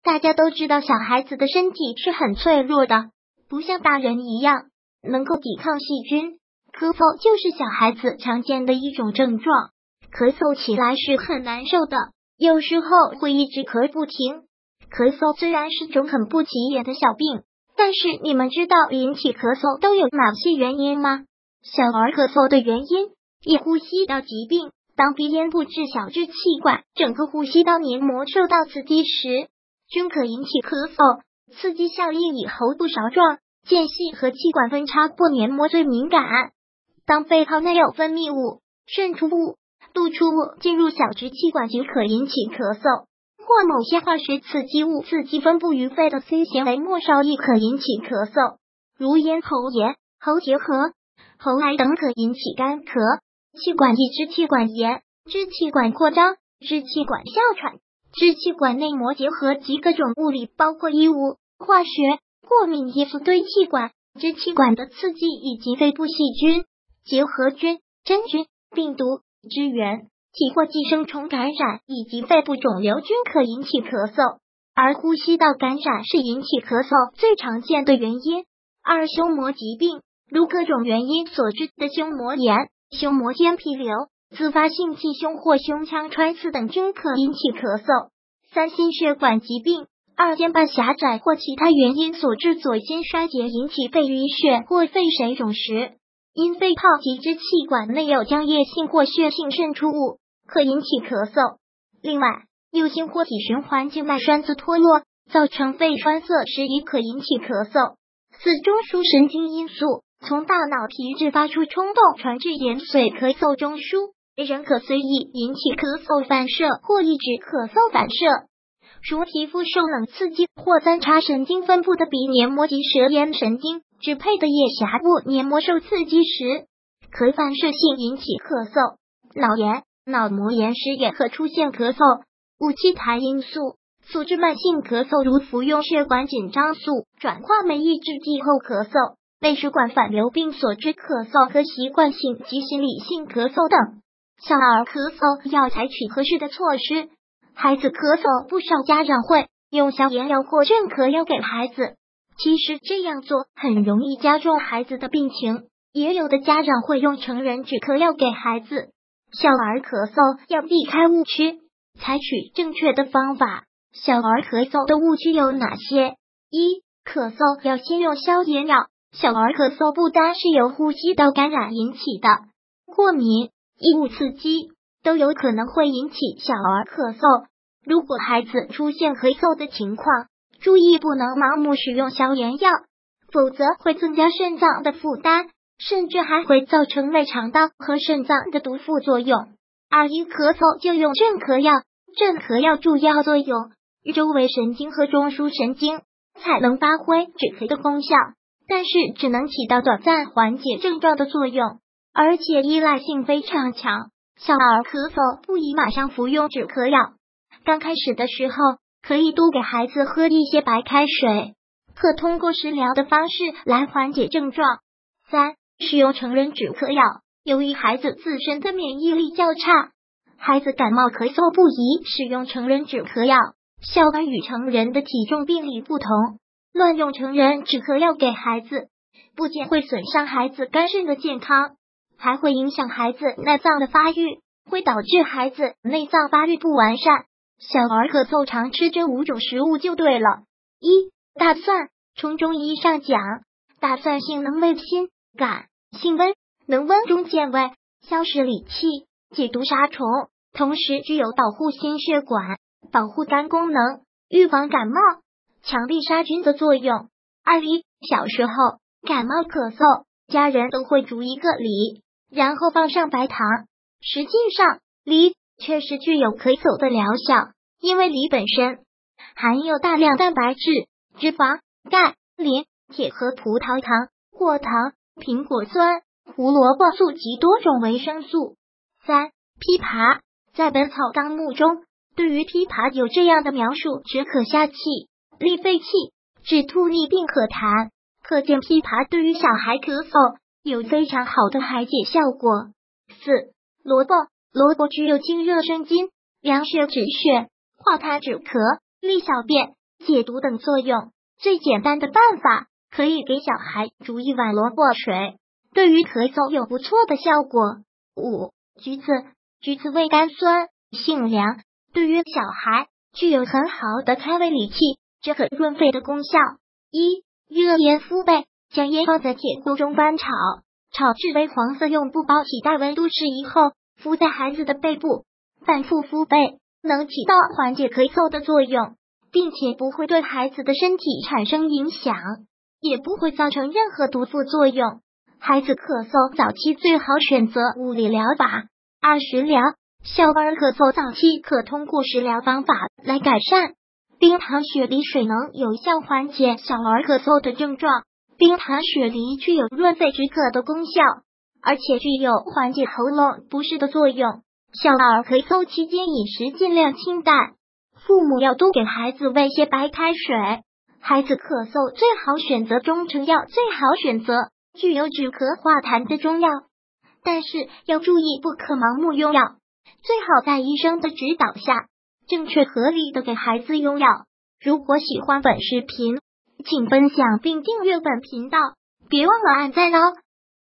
大家都知道小孩子的身体是很脆弱的，不像大人一样能够抵抗细菌。咳嗽就是小孩子常见的一种症状，咳嗽起来是很难受的，有时候会一直咳不停。咳嗽虽然是种很不起眼的小病，但是你们知道引起咳嗽都有哪些原因吗？小儿咳嗽的原因：一、呼吸道疾病，当鼻咽部至小支气管整个呼吸道黏膜受到刺激时，均可引起咳嗽。刺激效应以喉部勺状、间隙和气管分叉部黏膜最敏感。当肺泡内有分泌物、渗出物、露出物进入小支气管，即可引起咳嗽。或某些化学刺激物刺激分布于肺的 C 型黏膜稍亦可引起咳嗽，如咽喉炎、喉结核、喉癌等可引起干咳。气管抑制气管炎、支气管扩张、支气管哮喘、支气管内膜结核及各种物理包括衣物、化学、过敏因素对气管、支气管的刺激，以及肺部细菌、结核菌、真菌、病毒、支原体或寄生虫感染以及肺部肿瘤均可引起咳嗽，而呼吸道感染是引起咳嗽最常见的原因。二、胸膜疾病，如各种原因所致的胸膜炎、胸膜间皮瘤、自发性气胸或胸腔穿刺等均可引起咳嗽。三、心血管疾病，二、间瓣狭窄或其他原因所致左心衰竭引起肺淤血或肺水肿时，因肺泡及支气管内有浆液性或血性渗出物，可引起咳嗽。另外，右心或体循环静脉栓子脱落，造成肺栓塞时也可引起咳嗽。四、中枢神经因素，从大脑皮质发出冲动传至延髓咳嗽中枢，仍可随意引起咳嗽反射或抑制咳嗽反射，如皮肤受冷刺激或三叉神经分布的鼻黏膜及舌咽神经支配的腋下部黏膜受刺激时，可反射性引起咳嗽。脑炎、脑膜炎时也可出现咳嗽。五、其他因素所致慢性咳嗽，如服用血管紧张素、转化酶抑制剂后咳嗽、类血管反流病所致咳嗽和习惯性及心理性咳嗽等。小儿咳嗽要采取合适的措施。孩子咳嗽，不少家长会用消炎药或镇咳药给孩子，其实这样做很容易加重孩子的病情。也有的家长会用成人止咳药给孩子。小儿咳嗽要避开误区，采取正确的方法。小儿咳嗽的误区有哪些？一、咳嗽要先用消炎药。小儿咳嗽不单是由呼吸道感染引起的，过敏、异物刺激都有可能会引起小儿咳嗽。如果孩子出现咳嗽的情况，注意不能盲目使用消炎药，否则会增加肾脏的负担，甚至还会造成内肠道和肾脏的毒副作用。二、一咳嗽就用镇咳药。镇咳药主要作用于周围神经和中枢神经，才能发挥止咳的功效，但是只能起到短暂缓解症状的作用，而且依赖性非常强。小儿咳嗽不宜马上服用止咳药，刚开始的时候可以多给孩子喝一些白开水，可通过食疗的方式来缓解症状。三、使用成人止咳药。由于孩子自身的免疫力较差，孩子感冒咳嗽不宜使用成人止咳药。小儿与成人的体重病理不同，乱用成人止咳药给孩子，不仅会损伤孩子肝肾的健康，还会影响孩子内脏的发育，会导致孩子内脏发育不完善。小儿咳嗽常吃这5种食物就对了。一、大蒜。从中医上讲，大蒜性能味辛感，性温，能温中健胃，消食理气，解毒杀虫，同时具有保护心血管、保护肝功能、预防感冒、强力杀菌的作用。二、梨。小时候感冒咳嗽，家人都会煮一个梨，然后放上白糖。实际上，梨确实具有咳嗽的疗效，因为梨本身含有大量蛋白质、脂肪、钙、磷、铁和葡萄糖、果糖、苹果酸、胡萝卜素及多种维生素。三、枇杷。在《本草纲目》中，对于枇杷有这样的描述：止咳下气，利肺气，治吐逆病可谈。可见枇杷对于小孩咳嗽有非常好的排解效果。四、萝卜。萝卜具有清热生津、凉血止血、化痰止咳、利小便、解毒等作用。最简单的办法，可以给小孩煮一碗萝卜水，对于咳嗽有不错的效果。5. 橘子，橘子味甘酸，性凉，对于小孩具有很好的开胃理气、止渴润肺的功效。1. 热盐敷背，将盐放在铁锅中翻炒，炒至微黄色，用布包起待温度适宜后，敷在孩子的背部，反复敷背，能起到缓解咳嗽的作用，并且不会对孩子的身体产生影响，也不会造成任何毒副作用。孩子咳嗽早期最好选择物理疗法。2. 食疗，小儿咳嗽早期可通过食疗方法来改善。冰糖雪梨水能有效缓解小儿咳嗽的症状。冰糖雪梨具有润肺止渴的功效，而且具有缓解喉咙不适的作用。小儿咳嗽期间饮食尽量清淡，父母要多给孩子喂些白开水。孩子咳嗽最好选择中成药，最好选择具有止咳化痰的中药，但是要注意不可盲目用药，最好在医生的指导下，正确合理的给孩子用药。如果喜欢本视频，请分享并订阅本频道，别忘了按赞哦。